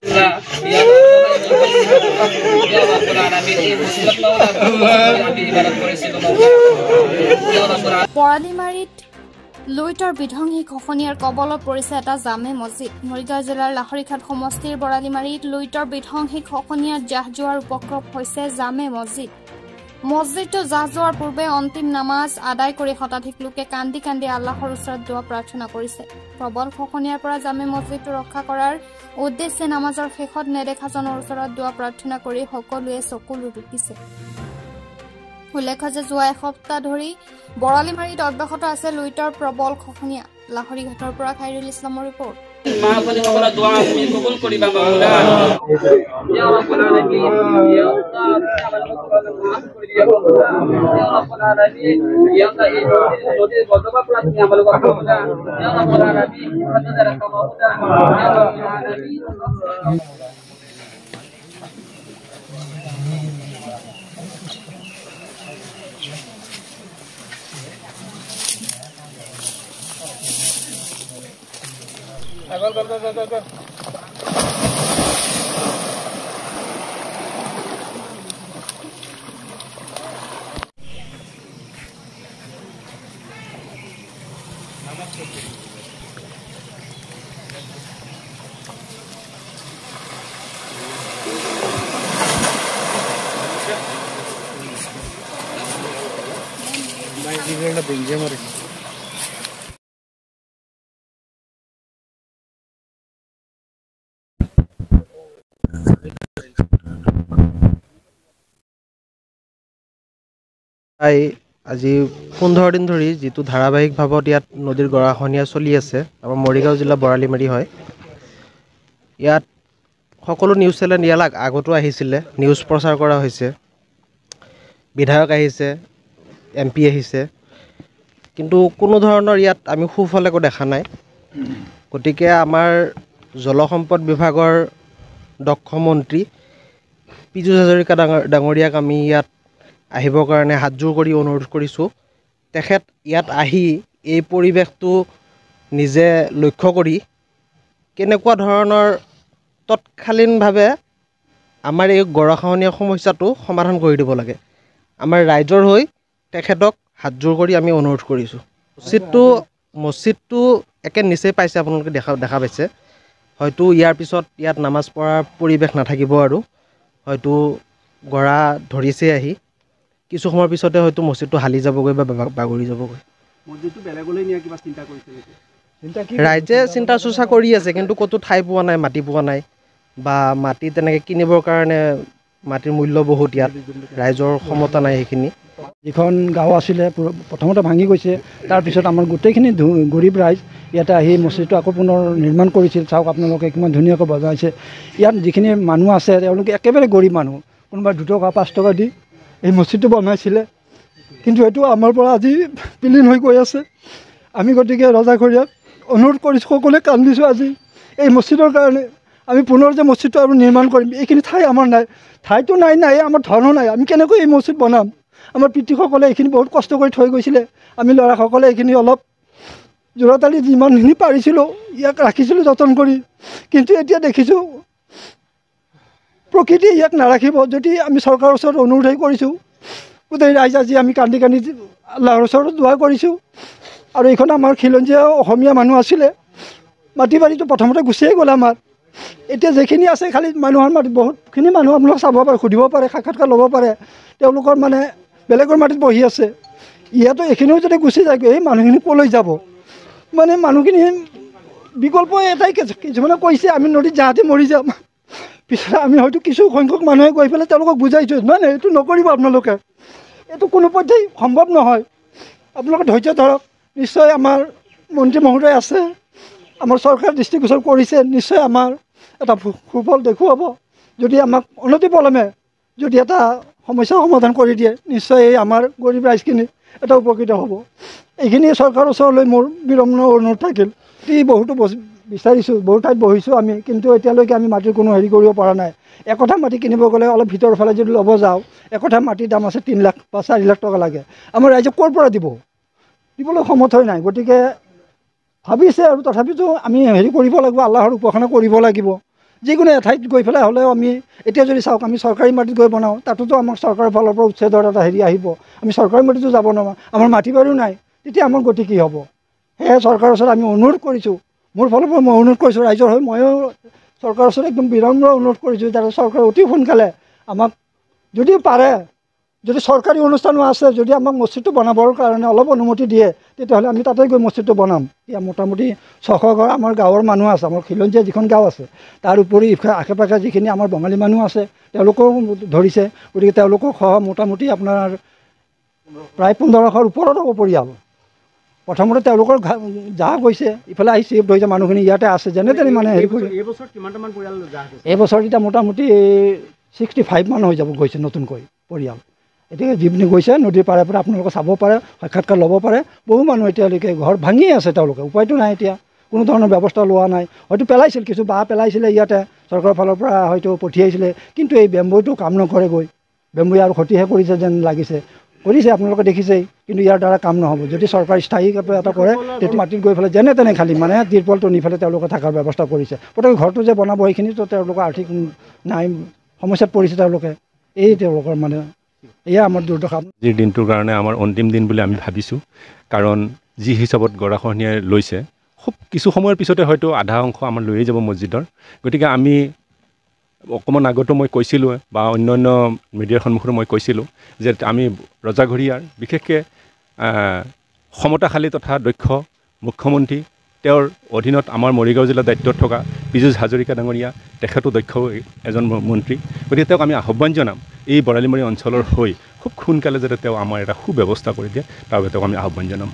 পৰালিমাৰীত লুইটৰ বিধ্বংসী খোখনিয়াৰ কবলত পৰিছে এটা জামে মছজিদ। মৰিগাঁও জিলাৰ লাহৰীঘাট সমষ্টিৰ বৰালিমাৰীত লুইটৰ বিধ্বংসী খোখনিয়াত জাহ যোৱাৰ উপক্ৰম হৈছে জামে মছজিদ। মছজিদটো জাহ যোৱাৰ পূৰ্বে অন্তিম নামাজ আদায় কৰি শতাধিক লোকে কান্দি কান্দি আল্লাহৰ ওচৰত দোৱা প্ৰাৰ্থনা কৰিছে। প্ৰবল খোখনিয়াৰ পৰা জামে মছজিদটো ৰক্ষা কৰাৰ উদ্দেশ্যে নামাজৰ শেষত নেদেখাজনৰ ওচৰত দোৱা প্ৰাৰ্থনা কৰি সকলোৱে চকু লুটিছে। উল্লেখ্য যে যোৱা এসপ্তাহ ধৰি বৰালিমাৰীত অব্যাহত আছে লুইটৰ প্ৰবল খোখনিয়া। লাহৰীঘাটৰ পৰা খাইৰুল ইছলামৰ ৰিপৰ্ট। Go. আজি 15 দিন ধৰি যেটো ধাৰাবাহিক ভাৱত ইয়াত নদীৰ গৰাখহনীয়া চলি আছে আমাৰ মৰিগাঁও জিলা বৰালিমাৰী হয়। ইয়াত সকলো নিউজ চেনেল ইয়াক আগতো আহিছিলে, নিউজ প্ৰচাৰ কৰা হৈছে, বিধায়ক আহিছে, MP আহিছে, কিন্তু কোনো ধৰণৰ ইয়াত আমি সুফল একো দেখা নাই। গতিকে আমাৰ জলসম্পদ বিভাগৰ দক্ষ মন্ত্ৰী পীযুষ হাজৰিকা ডাঙৰীয়াক আমি ইয়াত আহিবৰ কাৰণে হাতজোৰ কৰি অনুৰোধ কৰিছোঁ। তেখেত ইয়াত আহি এই পৰিৱেশটো নিজে লক্ষ্য কৰি কেনেকুৱা ধৰণৰ তৎকালীনভাৱে আমাৰ এই গৰাখহনীয়া সমস্যাটো সমাধান কৰি দিব লাগে, আমাৰ ৰাইজৰ হৈ তেখেতক হাতজোৰ কৰি আমি অনুৰোধ কৰিছোঁ। মছজিদটো একে নিচেই পাইছে, আপোনালোকে দেখা পাইছে। হয়তো ইয়াৰ পিছত ইয়াত নামাজ পঢ়াৰ পৰিৱেশ নাথাকিব আৰু হয়তো গৰা ধৰিছে আহি কিছু সময়ৰ পিছতে হয়তো মছজিদটো হালি যাবগৈ বা বাগৰি যাবগৈ। মছজিদটো বেলেগলৈ নিয়া কিবা চিন্তা কৰিছে নেকি? ৰাইজে চিন্তা চৰ্চা কৰি আছে, কিন্তু ক'তো ঠাই পোৱা নাই, মাটি পোৱা নাই, বা মাটি তেনেকৈ কিনিবৰ কাৰণে মাটিৰ মূল্য বহুত, ইয়াত ৰাইজৰ ক্ষমতা নাই। সেইখিনি যিখন গাঁও আছিলে প্ৰথমতে ভাঙি গৈছে, তাৰপিছত আমাৰ গোটেইখিনি গৰীব ৰাইজ ইয়াতে আহি মছজিদটো আকৌ পুনৰ নিৰ্মাণ কৰিছিল। চাওক আপোনালোকে কিমান ধুনীয়াকৈ বজাইছে। ইয়াত যিখিনি মানুহ আছে তেওঁলোকে একেবাৰে গৰীব মানুহ, কোনোবা 2 টকা 5 টকা দি এই মছজিদটো বনাইছিলে, কিন্তু এইটো আমাৰ পৰা আজি বিলীন হৈ গৈ আছে। আমি গতিকে ৰজাঘৰীয়াক অনুৰোধ কৰিছোঁ, সকলোৱে কান্দিছোঁ আজি এই মছজিদৰ কাৰণে। আমি পুনৰ যে মছজিদটো আৰু নিৰ্মাণ কৰিম, এইখিনি ঠাই আমাৰ নাই, ঠাইটো নাই, আমাৰ ধনো নাই, আমি কেনেকৈ এই মছজিদ বনাম? আমাৰ পিতৃসকলে এইখিনি বহুত কষ্ট কৰি থৈ গৈছিলে, আমি ল'ৰাসকলে এইখিনি অলপ জোৰাতালি যিমানখিনি পাৰিছিলোঁ ইয়াক ৰাখিছিলোঁ যতন কৰি, কিন্তু এতিয়া দেখিছোঁ প্ৰকৃতিয়ে ইয়াক নাৰাখিব। যদি আমি চৰকাৰৰ ওচৰত অনুৰোধ কৰিছোঁ, গোটেই ৰাইজ আজি আমি কান্দি কান্দি আল্লাহৰ ওচৰত দোৱা কৰিছোঁ। আৰু এইখন আমাৰ খিলঞ্জীয়া অসমীয়া মানুহ আছিলে, মাটি বাৰীটো প্ৰথমতে গুচিয়ে গ'ল আমাৰ। এতিয়া যিখিনি আছে খালি মানুহৰ মাটি, বহুতখিনি মানুহ আপোনালোক চাব পাৰে, সুধিব পাৰে, সাক্ষাৎকাৰ ল'ব পাৰে, তেওঁলোকৰ মানে বেলেগৰ মাটিত বহি আছে। ইয়াতো এইখিনিও যদি গুচি যায়, এই মানুহখিনি ক'লৈ যাব? মানে মানুহখিনি বিকল্প এটাই, কিছুমানে কৈছে আমি নদীত যাওঁতে মৰি যাম, পিছত আমি হয়তো কিছু সংখ্যক মানুহে গৈ পেলাই তেওঁলোকক বুজাইছোঁ, নাই এইটো নকৰিব আপোনালোকে, এইটো কোনোপধ্যেই সম্ভৱ নহয়, আপোনালোকে ধৈৰ্য ধৰক। নিশ্চয় আমাৰ মন্ত্ৰী মহোদয় আছে, আমাৰ চৰকাৰ দৃষ্টিগোচৰ কৰিছে, নিশ্চয় আমাৰ এটা সুফল দেখুৱাব। যদি আমাক অনতিপলমে যদি এটা সমস্যা সমাধান কৰি দিয়ে, নিশ্চয় এই আমাৰ গৰীব ৰাইজখিনি এটা উপকৃত হ'ব। এইখিনি চৰকাৰৰ ওচৰলৈ মোৰ বিনম্ৰ অনুৰোধ থাকিল। বহুতো বিচাৰিছোঁ, বহুত ঠাইত বহিছোঁ আমি, কিন্তু এতিয়ালৈকে আমি মাটিৰ কোনো হেৰি কৰিব পৰা নাই। একঠা মাটি কিনিব গ'লে অলপ ভিতৰৰ ফালে যদি ল'ব যাওঁ, একঠা মাটিৰ দাম আছে 3 লাখ বা 4 লাখ টকা লাগে। আমাৰ ৰাইজে ক'ৰ পৰা দিবলৈ সমৰ্থ নাই। গতিকে ভাবিছে আৰু তথাপিতো আমি হেৰি কৰিব লাগিব, আল্লাহৰ উপাসনা কৰিব লাগিব যিকোনো এঠাইত গৈ পেলাই হ'লেও আমি এতিয়া যদি চাওক আমি চৰকাৰী মাটিত গৈ বনাওঁ তাতোতো আমাক চৰকাৰৰ ফালৰ পৰা উচ্ছেদৰ এটা হেৰি আহিব আমি চৰকাৰী মাটিতো যাব নোৱাৰোঁ আমাৰ মাটি বাৰীও নাই তেতিয়া আমাৰ গতি কি হ'ব সেয়ে চৰকাৰৰ ওচৰত আমি অনুৰোধ কৰিছোঁ মোৰ ফালৰ পৰা মই অনুৰোধ কৰিছোঁ ৰাইজৰ হৈ ময়ো চৰকাৰৰ ওচৰত একদম বিনম্ৰ অনুৰোধ কৰিছোঁ যাতে চৰকাৰে অতি সোনকালে আমাক যদি পাৰে যদি চৰকাৰী অনুষ্ঠানো আছে যদি আমাক মছজিদটো বনাবৰ কাৰণে অলপ অনুমতি দিয়ে তেতিয়াহ'লে আমি তাতে গৈ মছজিদটো বনাম এতিয়া মোটামুটি 600 ঘৰ আমাৰ গাঁৱৰ মানুহ আছে আমাৰ খিলঞ্জীয়া যিখন গাঁও আছে তাৰ উপৰি আশে পাশে যিখিনি আমাৰ বঙালী মানুহ আছে তেওঁলোকেও ধৰিছে গতিকে তেওঁলোকক সহ মোটামুটি আপোনাৰ প্ৰায় 1500ৰ ওপৰত হ'ব পৰিয়াল প্ৰথমতে তেওঁলোকৰ যাহ গৈছে ইফালে আহি চিফ্ট হৈছে মানুহখিনি ইয়াতে আছে যেনে তেনে মানে হেৰি কৰি এইবছৰ কিমানটামান পৰিয়াল যাহ গৈছে এইবছৰ এতিয়া মোটামুটি 65 মান হৈ যাব গৈছে নতুনকৈ পৰিয়াল এতিয়া যিখিনি গৈছে নদীৰ পাৰে পৰা আপোনালোকে চাব পাৰে সাক্ষাৎকাৰ ল'ব পাৰে বহু মানুহ এতিয়ালৈকে ঘৰ ভাঙিয়ে আছে তেওঁলোকে উপায়টো নাই এতিয়া কোনো ধৰণৰ ব্যৱস্থা লোৱা নাই হয়তো পেলাইছিল কিছু বাঁহ পেলাইছিলে ইয়াতে চৰকাৰৰ ফালৰ পৰা হয়তো পঠিয়াইছিলে কিন্তু এই বেম্বুটো কাম নকৰে গৈ বেম্বুৱে আৰু ক্ষতিহে কৰিছে যেন লাগিছে কৰিছে আপোনালোকে দেখিছেই কিন্তু ইয়াৰ দ্বাৰা কাম নহ'ব যদি চৰকাৰ স্থায়ী এটা কৰে তেতিয়া মাটিত গৈ পেলাই যেনে তেনে খালি মানে তিৰপলটো নি পেলাই তেওঁলোকে থকাৰ ব্যৱস্থা কৰিছে প্ৰত্যেক ঘৰটো যে বনাব সেইখিনিতো তেওঁলোকৰ আৰ্থিক নাই সমস্যাত পৰিছে তেওঁলোকে এই তেওঁলোকৰ মানে এয়া আমাৰ দুৰ্দশা আজিৰ দিনটোৰ কাৰণে আমাৰ অন্তিম দিন বুলি আমি ভাবিছোঁ কাৰণ যি হিচাপত গৰাখহনীয়াই লৈছে খুব কিছু সময়ৰ পিছতে হয়তো আধা অংশ আমাৰ লৈয়ে যাব মছজিদৰ গতিকে আমি অকণমান আগতো মই কৈছিলোঁ বা অন্যান্য মিডিয়াৰ সন্মুখতো মই কৈছিলোঁ যে আমি ৰজাঘৰীয়াৰ বিশেষকৈ সমতাশালী তথা দক্ষ মুখ্যমন্ত্ৰী তেওঁৰ অধীনত আমাৰ মৰিগাঁও জিলাৰ দায়িত্বত থকা পীযুষ হাজৰিকা ডাঙৰীয়া তেখেতো দক্ষ এজন মন্ত্ৰী গতিকে তেওঁক আমি আহ্বান জনাম এই বৰালিমাৰী অঞ্চলৰ হৈ খুব সোনকালে যাতে তেওঁ আমাৰ এটা সুব্যৱস্থা কৰি দিয়ে তাৰ বাবে তেওঁক আমি আহ্বান জনাম